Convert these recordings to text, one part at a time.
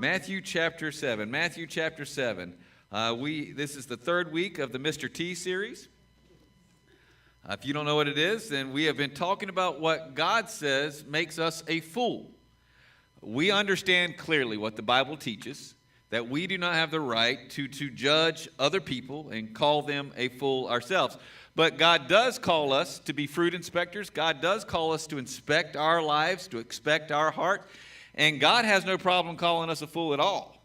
Matthew chapter 7. Matthew chapter 7. This is the third week of the Mr. T series. If you don't know what it is, then we have been talking about what God says makes us a fool. We understand clearly what the Bible teaches, that we do not have the right to judge other people and call them a fool ourselves. But God does call us to be fruit inspectors. God does call us to inspect our lives, to inspect our heart. And God has no problem calling us a fool at all.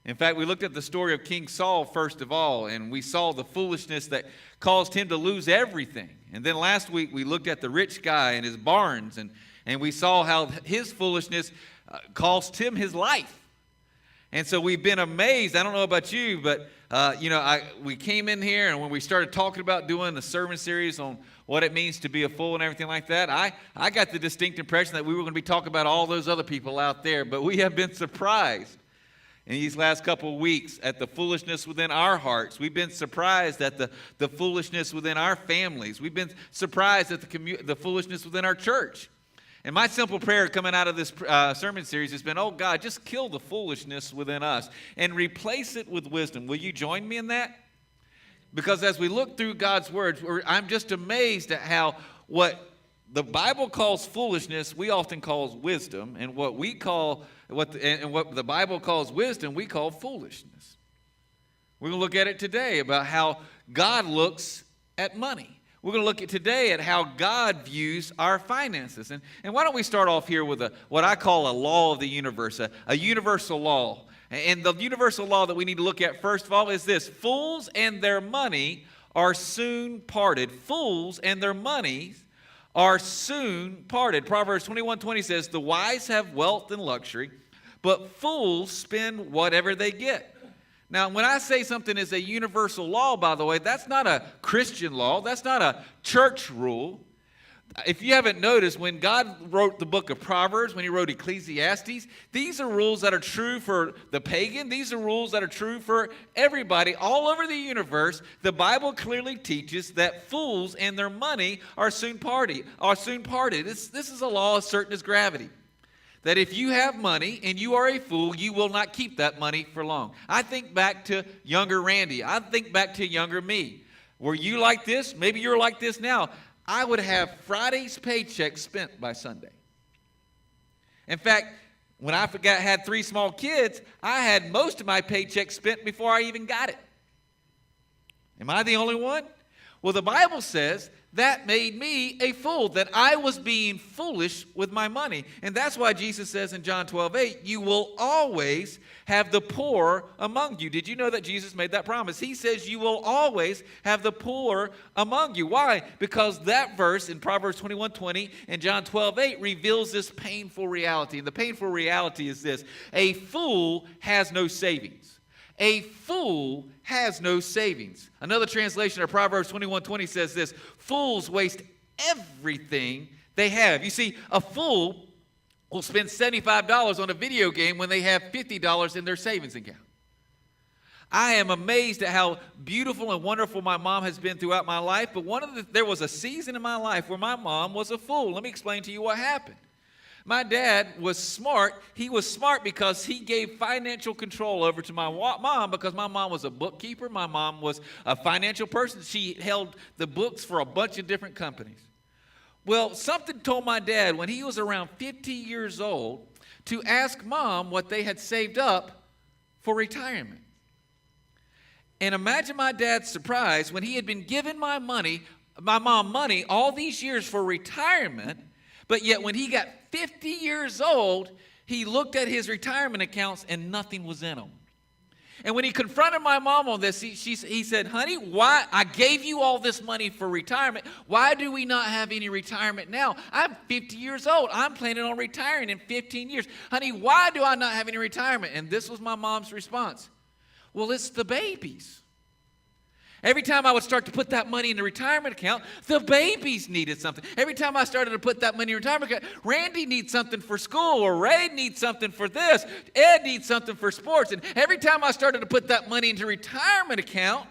In fact, we looked at the story of King Saul first of all, and we saw the foolishness that caused him to lose everything. And then last week we looked at the rich guy and his barns, and we saw how his foolishness cost him his life. And so we've been amazed. I don't know about you, but we came in here, and when we started talking about doing the sermon series on what it means to be a fool and everything like that, I got the distinct impression that we were going to be talking about all those other people out there. But we have been surprised in these last couple of weeks at the foolishness within our hearts. We've been surprised at the foolishness within our families. We've been surprised at the foolishness within our church. And my simple prayer coming out of this sermon series has been, oh God, just kill the foolishness within us and replace it with wisdom. Will you join me in that? Because as we look through God's words, I'm just amazed at how what the Bible calls foolishness, we often call wisdom, and what the Bible calls wisdom, we call foolishness. We're going to look at it today about how God looks at money. We're going to look at today at how God views our finances. And why don't we start off here with what I call a law of the universe, a universal law. And the universal law that we need to look at first of all is this: fools and their money are soon parted. Fools and their money are soon parted. Proverbs 21:20 says, the wise have wealth and luxury, but fools spend whatever they get. Now, when I say something is a universal law, by the way, that's not a Christian law. That's not a church rule. If you haven't noticed, when God wrote the book of Proverbs, when he wrote Ecclesiastes, these are rules that are true for the pagan. These are rules that are true for everybody all over the universe. The Bible clearly teaches that fools and their money are soon parted. This is a law as certain as gravity. That if you have money and you are a fool, you will not keep that money for long. I think back to younger Randy. I think back to younger me. Were you like this? Maybe you're like this now. I would have Friday's paycheck spent by Sunday. In fact, when I had 3 small kids, I had most of my paycheck spent before I even got it. Am I the only one? Well, the Bible says that made me a fool, that I was being foolish with my money. And that's why Jesus says in John 12:8, you will always have the poor among you. Did you know that Jesus made that promise? He says you will always have the poor among you. Why? Because that verse in Proverbs 21:20 and John 12:8 reveals this painful reality. And the painful reality is this: a fool has no savings. A fool has no savings. Another translation of Proverbs 21:20 says this: fools waste everything they have. You see, a fool will spend $75 on a video game when they have $50 in their savings account. I am amazed at how beautiful and wonderful my mom has been throughout my life, but there was a season in my life where my mom was a fool. Let me explain to you what happened. My dad was smart. He was smart because he gave financial control over to my mom, because my mom was a bookkeeper. My mom was a financial person. She held the books for a bunch of different companies. Well, something told my dad when he was around 50 years old to ask mom what they had saved up for retirement. And imagine my dad's surprise when he had been giving my mom money all these years for retirement. But yet when he got 50 years old, he looked at his retirement accounts and nothing was in them. And when he confronted my mom on this, he said, honey, why? I gave you all this money for retirement. Why do we not have any retirement now? I'm 50 years old. I'm planning on retiring in 15 years. Honey, why do I not have any retirement? And this was my mom's response. Well, it's the babies. Every time I would start to put that money in the retirement account, the babies needed something. Every time I started to put that money in the retirement account, Randy needs something for school, or Ray needs something for this, Ed needs something for sports. And every time I started to put that money into retirement account,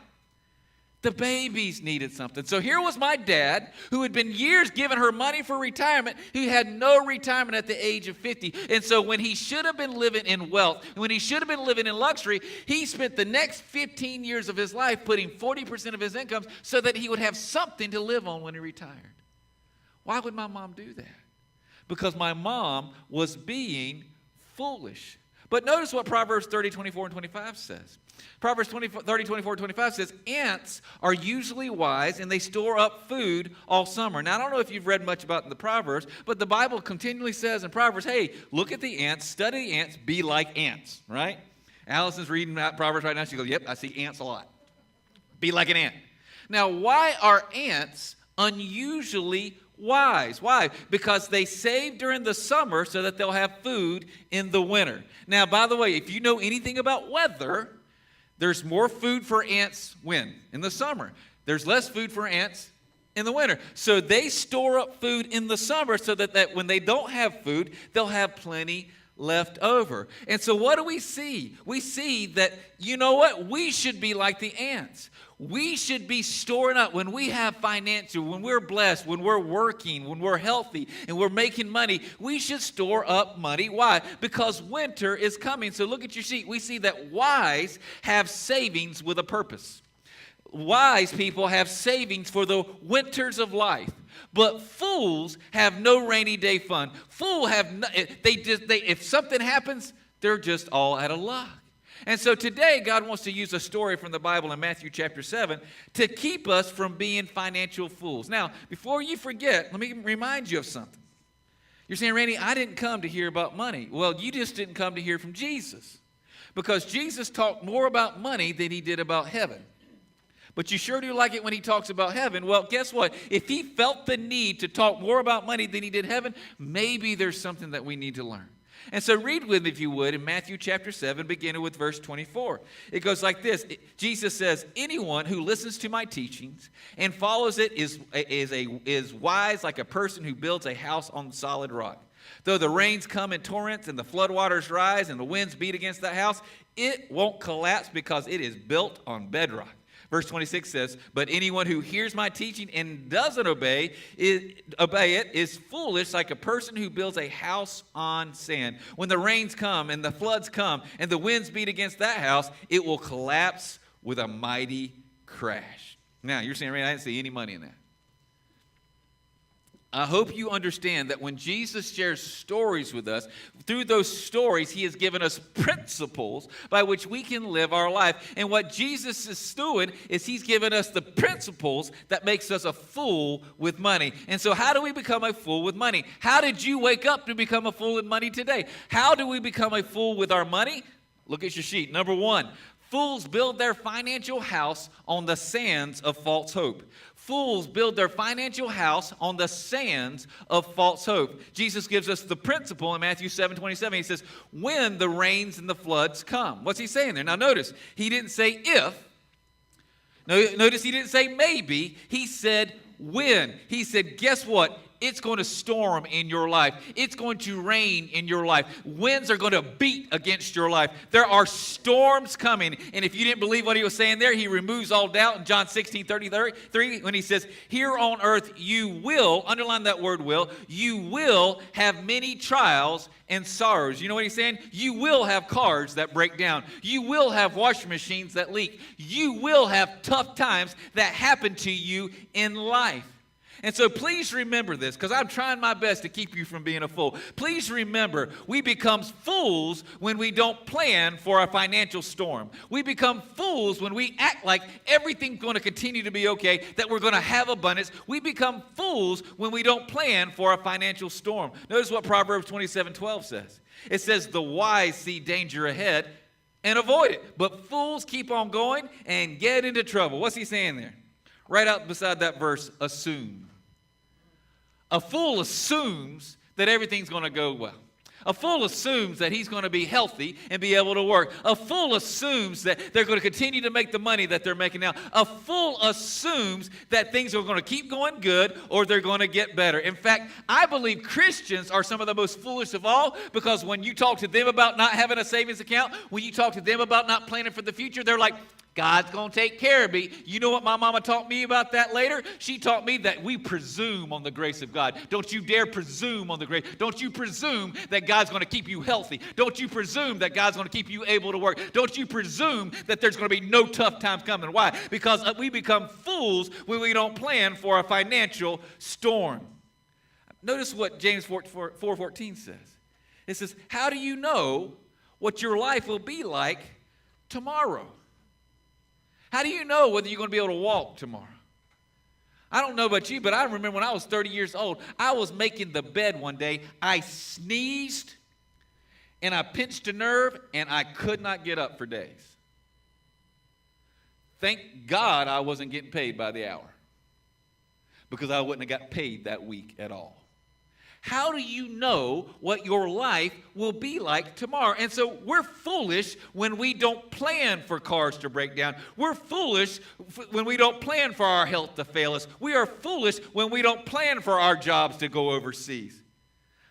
The babies needed something. So here was my dad, who had been years giving her money for retirement, who had no retirement at the age of 50. And so when he should have been living in wealth, when he should have been living in luxury, he spent the next 15 years of his life putting 40% of his income so that he would have something to live on when he retired. Why would my mom do that? Because my mom was being foolish. But notice what Proverbs 30, 24, and 25 says. Proverbs 30, 24, and 25 says, ants are usually wise and they store up food all summer. Now, I don't know if you've read much about the Proverbs, but the Bible continually says in Proverbs, hey, look at the ants, study the ants, be like ants, right? Allison's reading Proverbs right now. She goes, yep, I see ants a lot. Be like an ant. Now, why are ants unusually wise? Why? Because they save during the summer so that they'll have food in the winter. Now, by the way, if you know anything about weather, there's more food for ants when? In the summer. There's less food for ants in the winter. So they store up food in the summer so that when they don't have food, they'll have plenty left over. And so what do we see? We see that, you know what? We should be like the ants. We should be storing up when we have financial, when we're blessed, when we're working, when we're healthy, and we're making money. We should store up money. Why? Because winter is coming. So look at your sheet. We see that wise have savings with a purpose. Wise people have savings for the winters of life. But fools have no rainy day fund. Fools have no, if something happens, they're just all out of luck. And so today, God wants to use a story from the Bible in Matthew chapter 7 to keep us from being financial fools. Now, before you forget, let me remind you of something. You're saying, Randy, I didn't come to hear about money. Well, you just didn't come to hear from Jesus. Because Jesus talked more about money than he did about heaven. But you sure do like it when he talks about heaven. Well, guess what? If he felt the need to talk more about money than he did heaven, maybe there's something that we need to learn. And so read with me, if you would, in Matthew chapter 7, beginning with verse 24. It goes like this. Jesus says, anyone who listens to my teachings and follows it is wise like a person who builds a house on solid rock. Though the rains come in torrents and the floodwaters rise and the winds beat against that house, it won't collapse because it is built on bedrock. Verse 26 says, but anyone who hears my teaching and doesn't obey it is foolish like a person who builds a house on sand. When the rains come and the floods come and the winds beat against that house, it will collapse with a mighty crash. Now, you're saying, I didn't see any money in that. I hope you understand that when Jesus shares stories with us, through those stories, he has given us principles by which we can live our life. And what Jesus is doing is he's given us the principles that makes us a fool with money. And so how do we become a fool with money? How did you wake up to become a fool with money today? How do we become a fool with our money? Look at your sheet. Number one, fools build their financial house on the sands of false hope. Fools build their financial house on the sands of false hope. Jesus gives us the principle in Matthew 7:27. He says, when the rains and the floods come. What's he saying there? Now notice, he didn't say if. Notice he didn't say maybe. He said when. He said, guess what? It's going to storm in your life. It's going to rain in your life. Winds are going to beat against your life. There are storms coming. And if you didn't believe what he was saying there, he removes all doubt in John 16:33 when he says, here on earth you will, underline that word will, you will have many trials and sorrows. You know what he's saying? You will have cars that break down. You will have washing machines that leak. You will have tough times that happen to you in life. And so please remember this, because I'm trying my best to keep you from being a fool. Please remember, we become fools when we don't plan for a financial storm. We become fools when we act like everything's going to continue to be okay, that we're going to have abundance. We become fools when we don't plan for a financial storm. Notice what Proverbs 27:12 says. It says, the wise see danger ahead and avoid it, but fools keep on going and get into trouble. What's he saying there? Right out beside that verse, assume. A fool assumes that everything's going to go well. A fool assumes that he's going to be healthy and be able to work. A fool assumes that they're going to continue to make the money that they're making now. A fool assumes that things are going to keep going good or they're going to get better. In fact, I believe Christians are some of the most foolish of all, because when you talk to them about not having a savings account, when you talk to them about not planning for the future, they're like, God's going to take care of me. You know what my mama taught me about that later? She taught me that we presume on the grace of God. Don't you dare presume on the grace. Don't you presume that God's going to keep you healthy. Don't you presume that God's going to keep you able to work. Don't you presume that there's going to be no tough times coming. Why? Because we become fools when we don't plan for a financial storm. Notice what James 4:14 says. It says, how do you know what your life will be like tomorrow? How do you know whether you're going to be able to walk tomorrow? I don't know about you, but I remember when I was 30 years old, I was making the bed one day. I sneezed, and I pinched a nerve, and I could not get up for days. Thank God I wasn't getting paid by the hour, because I wouldn't have got paid that week at all. How do you know what your life will be like tomorrow? And so we're foolish when we don't plan for cars to break down. We're foolish when we don't plan for our health to fail us. We are foolish when we don't plan for our jobs to go overseas.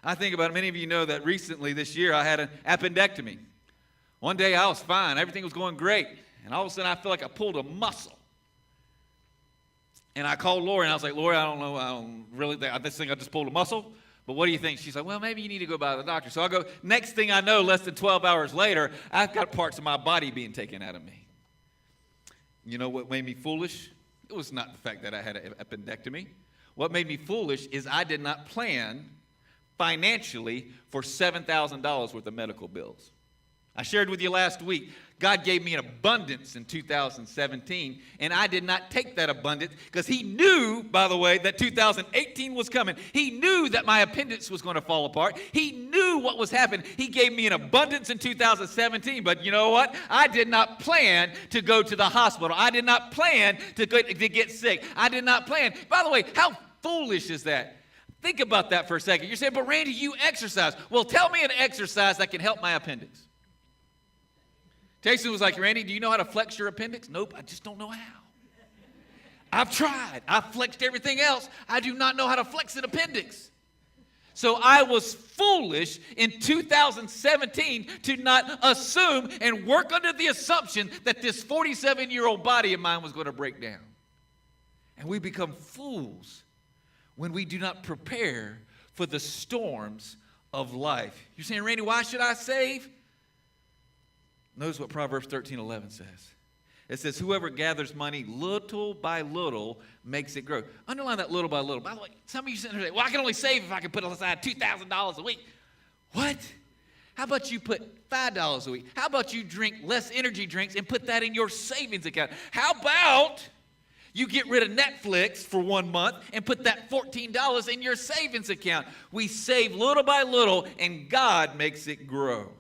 I think about it. Many of you know that recently this year I had an appendectomy. One day I was fine. Everything was going great. And all of a sudden I feel like I pulled a muscle. And I called Lori and I was like, Lori, I don't know. I don't really think I just pulled a muscle. But what do you think? She's like, well, maybe you need to go by the doctor. So I go, next thing I know, less than 12 hours later, I've got parts of my body being taken out of me. You know what made me foolish? It was not the fact that I had an appendectomy. What made me foolish is I did not plan financially for $7,000 worth of medical bills. I shared with you last week, God gave me an abundance in 2017, and I did not take that abundance because He knew, by the way, that 2018 was coming. He knew that my appendix was going to fall apart. He knew what was happening. He gave me an abundance in 2017, but you know what? I did not plan to go to the hospital. I did not plan to get sick. I did not plan. By the way, how foolish is that? Think about that for a second. You're saying, but Randy, you exercise. Well, tell me an exercise that can help my appendix. Jason was like, Randy, do you know how to flex your appendix? Nope, I just don't know how. I've tried. I've flexed everything else. I do not know how to flex an appendix. So I was foolish in 2017 to not assume and work under the assumption that this 47-year-old body of mine was going to break down. And we become fools when we do not prepare for the storms of life. You're saying, Randy, why should I save? Notice what Proverbs 13:11 says. It says, whoever gathers money little by little makes it grow. Underline that little by little. By the way, some of you sitting there say, well, I can only save if I can put aside $2,000 a week. What? How about you put $5 a week? How about you drink less energy drinks and put that in your savings account? How about you get rid of Netflix for 1 month and put that $14 in your savings account? We save little by little, and God makes it grow.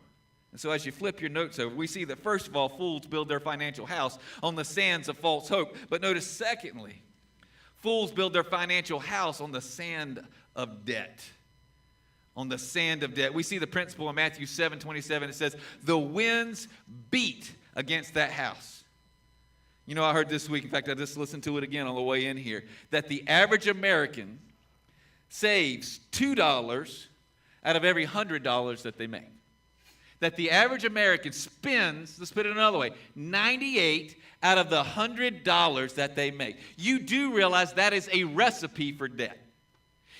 And so as you flip your notes over, we see that first of all, fools build their financial house on the sands of false hope. But notice secondly, fools build their financial house on the sand of debt. On the sand of debt. We see the principle in Matthew 7:27. It says, the winds beat against that house. You know, I heard this week, in fact, I just listened to it again on the way in here, that the average American saves $2 out of every $100 that they make. That the average American spends, let's put it another way, 98 out of the $100 that they make. You do realize that is a recipe for debt.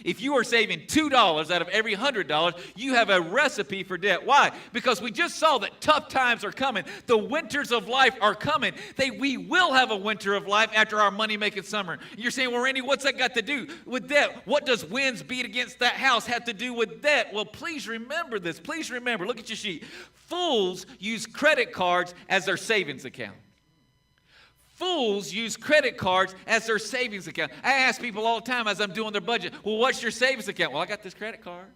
If you are saving $2 out of every $100, you have a recipe for debt. Why? Because we just saw that tough times are coming. The winters of life are coming. We will have a winter of life after our money-making summer. You're saying, well, Randy, what's that got to do with debt? What does winds beat against that house have to do with debt? Well, please remember this. Please remember. Look at your sheet. Fools use credit cards as their savings account. Fools use credit cards as their savings account. I ask people all the time as I'm doing their budget, well, what's your savings account? Well, I got this credit card.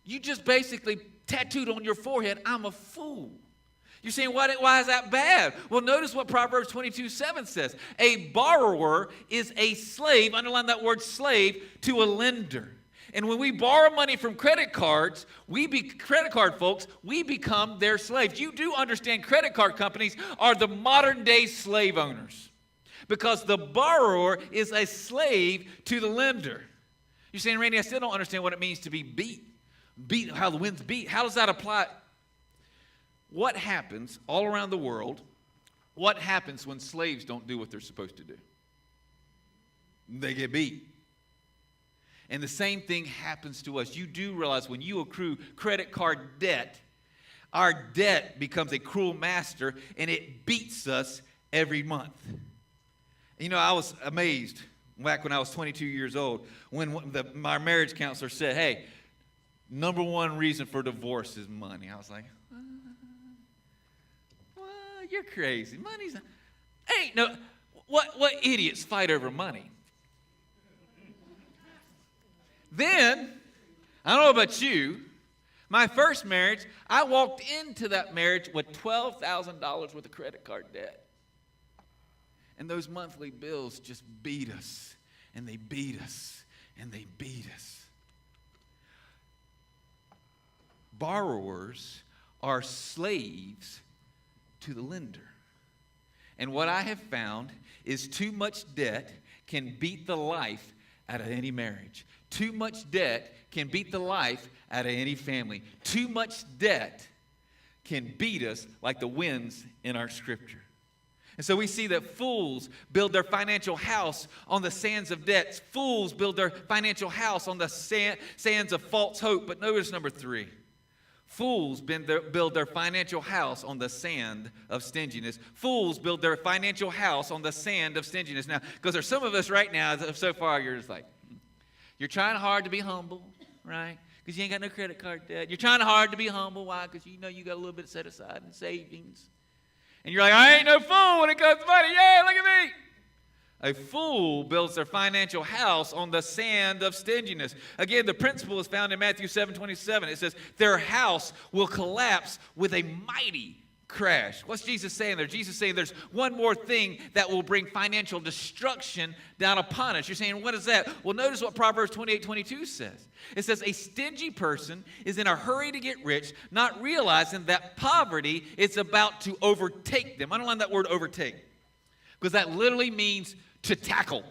You just basically tattooed on your forehead, I'm a fool. You're saying, why is that bad? Well, notice what Proverbs 22:7 says. A borrower is a slave, underline that word slave, to a lender. And when we borrow money from credit cards, credit card folks, we become their slaves. You do understand credit card companies are the modern day slave owners because the borrower is a slave to the lender. You're saying, Randy, I still don't understand what it means to be beat. Beat, how the winds beat. How does that apply? what happens all around the world? What happens when slaves don't do what they're supposed to do? They get beat. And the same thing happens to us. You do realize when you accrue credit card debt, our debt becomes a cruel master, and it beats us every month. You know, I was amazed back when I was 22 years old when my marriage counselor said, hey, number one reason for divorce is money. I was like, well, you're crazy. Money's not, ain't no, what idiots fight over money? Then, I don't know about you, my first marriage, I walked into that marriage with $12,000 worth of credit card debt. And those monthly bills just beat us, and they beat us, and they beat us. Borrowers are slaves to the lender. And what I have found is too much debt can beat the life out of any marriage. Too much debt can beat the life out of any family. Too much debt can beat us like the winds in our scripture. And so we see that fools build their financial house on the sands of debts. Fools build their financial house on the sands of false hope. But notice number 3. Fools build their financial house on the sand of stinginess. Fools build their financial house on the sand of stinginess. Now, because there's some of us right now, so far, you're just like, you're trying hard to be humble, right? Because you ain't got no credit card debt. You're trying hard to be humble. Why? Because you know you got a little bit set aside in savings. And you're like, I ain't no fool when it comes to money. Yeah, look at me. A fool builds their financial house on the sand of stinginess. Again, the principle is found in Matthew 7:27. It says, their house will collapse with a mighty crash. What's Jesus saying there? Jesus is saying there's one more thing that will bring financial destruction down upon us. You're saying, what is that? Well, notice what Proverbs 28:22 says. It says, a stingy person is in a hurry to get rich, not realizing that poverty is about to overtake them. Underline that word overtake, because that literally means to tackle.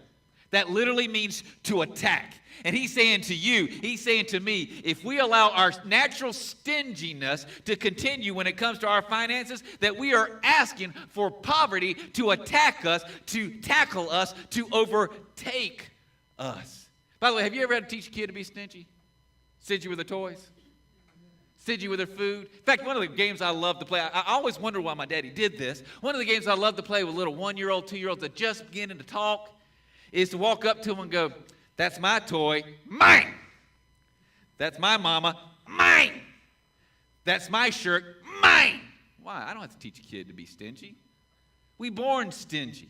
That literally means to attack. And he's saying to you, he's saying to me, if we allow our natural stinginess to continue when it comes to our finances, that we are asking for poverty to attack us, to tackle us, to overtake us. By the way, have you ever had to teach a kid to be stingy? Stingy with their toys? Stingy with their food? In fact, one of the games I love to play, I always wonder why my daddy did this. One of the games I love to play with little 1-year-old, 2-year-olds that just beginning to talk is to walk up to them and go, that's my toy, mine. That's my mama, mine. That's my shirt, mine. Why? I don't have to teach a kid to be stingy. We born stingy.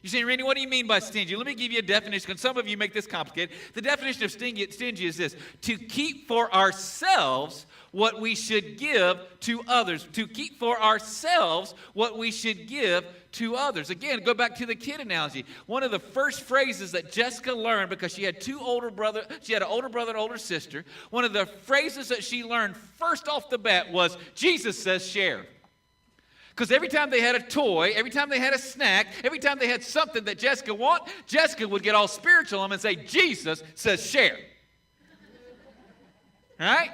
You're saying, Randy, what do you mean by stingy? Let me give you a definition, because some of you make this complicated. The definition of stingy is this: to keep for ourselves what we should give to others. To keep for ourselves what we should give to others. Again, go back to the kid analogy. One of the first phrases that Jessica learned, because she had an older brother and older sister. One of the phrases that she learned first off the bat was, Jesus says share. Because every time they had a toy, every time they had a snack, every time they had something that Jessica wanted, Jessica would get all spiritual on them and say, Jesus says share. All right?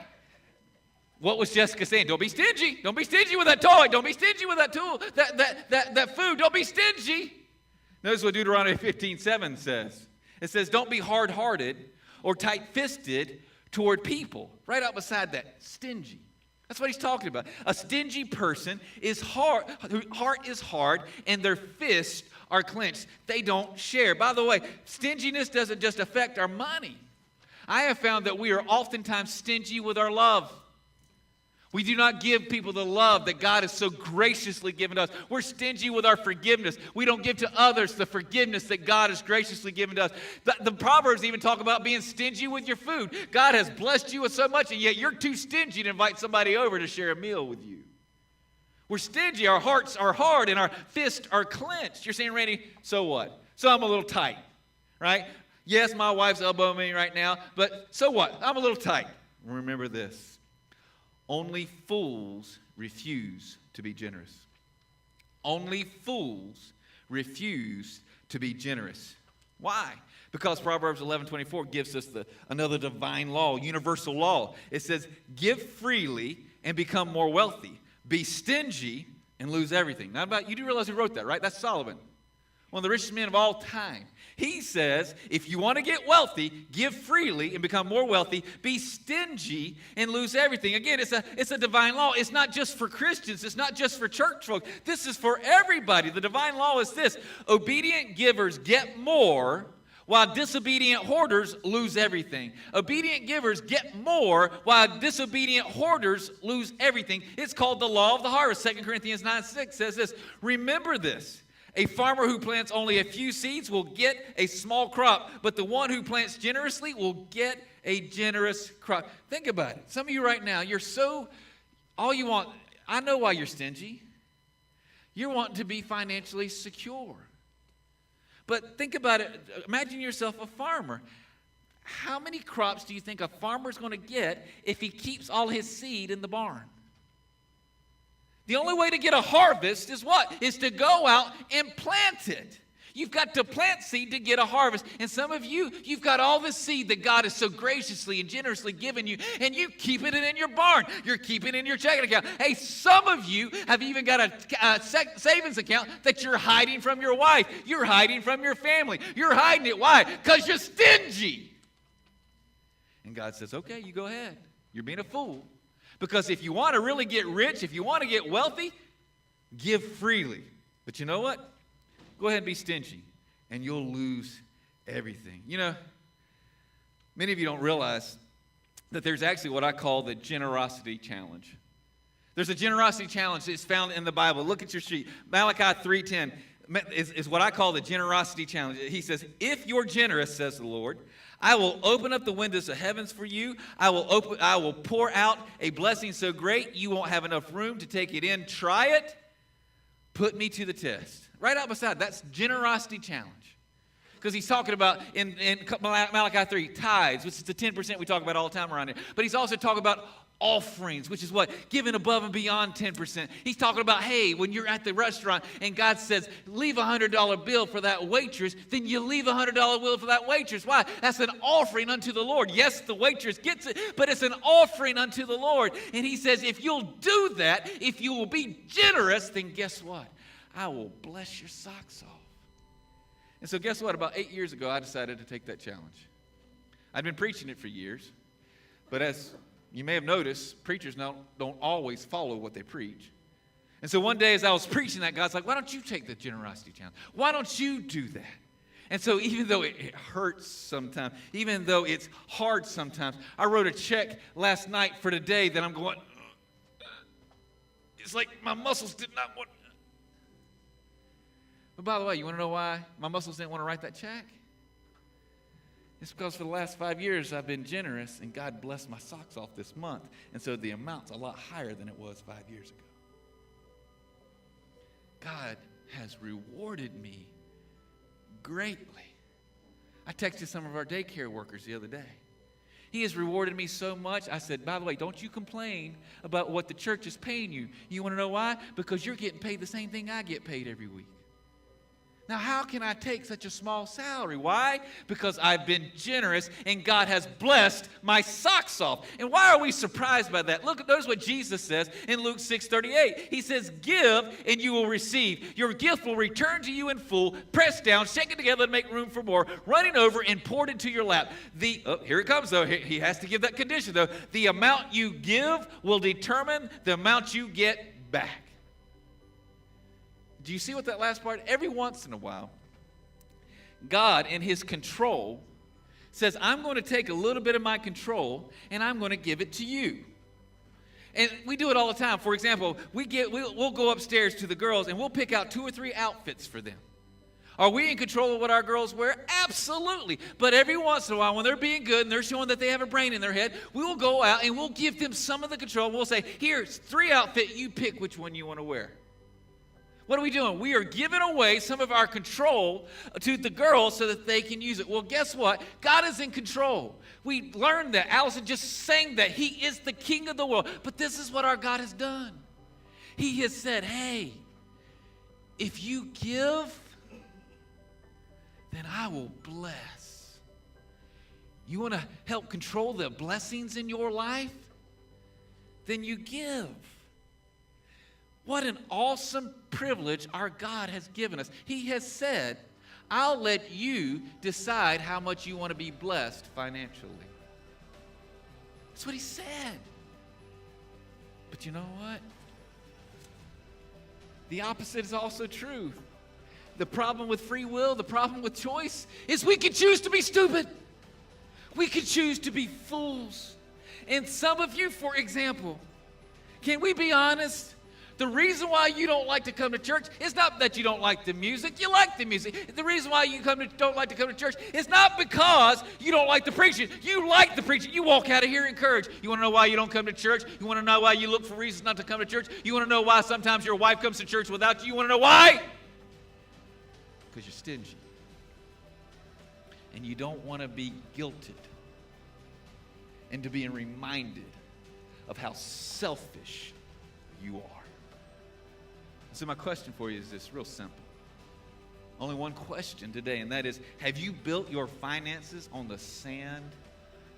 What was Jessica saying? Don't be stingy. Don't be stingy with that toy. Don't be stingy with that tool, that food. Don't be stingy. Notice what Deuteronomy 15:7 says. It says, don't be hard-hearted or tight-fisted toward people. Right out beside that, stingy. That's what he's talking about. A stingy person is hard, whose heart is hard, and their fists are clenched. They don't share. By the way, stinginess doesn't just affect our money. I have found that we are oftentimes stingy with our love. We do not give people the love that God has so graciously given us. We're stingy with our forgiveness. We don't give to others the forgiveness that God has graciously given to us. The Proverbs even talk about being stingy with your food. God has blessed you with so much, and yet you're too stingy to invite somebody over to share a meal with you. We're stingy. Our hearts are hard, and our fists are clenched. You're saying, Randy, so what? So I'm a little tight, right? Yes, my wife's elbowing me right now, but so what? I'm a little tight. Remember this. Only fools refuse to be generous. Only fools refuse to be generous. Why? Because Proverbs 11:24 gives us another divine law, universal law. It says, give freely and become more wealthy. Be stingy and lose everything. Now, you do realize who wrote that, right? That's Solomon, one of the richest men of all time. He says, if you want to get wealthy, give freely and become more wealthy. Be stingy and lose everything. Again, it's a divine law. It's not just for Christians. It's not just for church folk. This is for everybody. The divine law is this: obedient givers get more, while disobedient hoarders lose everything. Obedient givers get more, while disobedient hoarders lose everything. It's called the law of the harvest. 2 Corinthians 9:6 says this: remember this. A farmer who plants only a few seeds will get a small crop, but the one who plants generously will get a generous crop. Think about it. Some of you right now, all you want, I know why you're stingy. You're wanting to be financially secure. But think about it. Imagine yourself a farmer. How many crops do you think a farmer's going to get if he keeps all his seed in the barn? The only way to get a harvest is what? Is to go out and plant it. You've got to plant seed to get a harvest. And some of you, you've got all this seed that God has so graciously and generously given you, and you keeping it in your barn. You're keeping it in your checking account. Hey, some of you have even got a savings account that you're hiding from your wife. You're hiding from your family. You're hiding it. Why? Because you're stingy. And God says, okay, you go ahead. You're being a fool. Because if you want to really get rich, if you want to get wealthy, give freely. But you know what? Go ahead and be stingy, and you'll lose everything. You know, many of you don't realize that there's actually what I call the generosity challenge. There's a generosity challenge that's found in the Bible. Look at your sheet. Malachi 3:10 is what I call the generosity challenge. He says, if you're generous, says the Lord, I will open up the windows of heavens for you. I will pour out a blessing so great you won't have enough room to take it in. Try it. Put me to the test. Right out beside, that's generosity challenge. Because he's talking about in Malachi 3, tithes, which is the 10% we talk about all the time around here. But he's also talking about offerings, which is what? Giving above and beyond 10%. He's talking about, hey, when you're at the restaurant and God says, leave a $100 bill for that waitress, then you leave a $100 bill for that waitress. Why? That's an offering unto the Lord. Yes, the waitress gets it, but it's an offering unto the Lord. And he says, if you'll do that, if you will be generous, then guess what? I will bless your socks off. And so guess what? About 8 years ago, I decided to take that challenge. I'd been preaching it for years, but as you may have noticed, preachers don't always follow what they preach. And so one day as I was preaching that, God's like, why don't you take the generosity challenge? Why don't you do that? And so even though it hurts sometimes, even though it's hard sometimes, I wrote a check last night for today that I'm going, it's like my muscles did not want. But by the way, you want to know why my muscles didn't want to write that check? It's because for the last 5 years I've been generous, and God blessed my socks off this month. And so the amount's a lot higher than it was 5 years ago. God has rewarded me greatly. I texted some of our daycare workers the other day. He has rewarded me so much. I said, by the way, don't you complain about what the church is paying you. You want to know why? Because you're getting paid the same thing I get paid every week. Now, how can I take such a small salary? Why? Because I've been generous and God has blessed my socks off. And why are we surprised by that? Notice what Jesus says in Luke 6:38. He says, give and you will receive. Your gift will return to you in full, pressed down, shaken together to make room for more, running over and poured into your lap. Here it comes, though. He has to give that condition, though. The amount you give will determine the amount you get back. Do you see what that last part? Every once in a while, God in his control says, I'm going to take a little bit of my control and I'm going to give it to you. And we do it all the time. For example, we'll go upstairs to the girls and we'll pick out 2 or 3 outfits for them. Are we in control of what our girls wear? Absolutely. But every once in a while, when they're being good and they're showing that they have a brain in their head, we will go out and we'll give them some of the control. We'll say, here's 3 outfits. You pick which one you want to wear. What are we doing? We are giving away some of our control to the girls so that they can use it. Well, guess what? God is in control. We learned that. Allison just sang that. He is the king of the world. But this is what our God has done. He has said, hey, if you give, then I will bless. You want to help control the blessings in your life? Then you give. What an awesome privilege our God has given us. He has said, I'll let you decide how much you want to be blessed financially. That's what he said. But you know what? The opposite is also true. The problem with free will, the problem with choice, is we can choose to be stupid. We can choose to be fools. And some of you, for example, can we be honest? The reason why you don't like to come to church is not that you don't like the music. You like the music. The reason why you don't like to come to church is not because you don't like the preaching. You like the preaching. You walk out of here encouraged. You want to know why you don't come to church? You want to know why you look for reasons not to come to church? You want to know why sometimes your wife comes to church without you? You want to know why? Because you're stingy. And you don't want to be guilted and to be reminded of how selfish you are. So my question for you is this, real simple. Only one question today, and that is, have you built your finances on the sand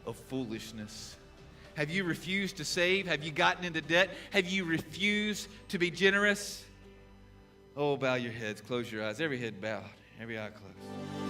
of foolishness? Have you refused to save? Have you gotten into debt? Have you refused to be generous? Oh, bow your heads, close your eyes, every head bowed, every eye closed.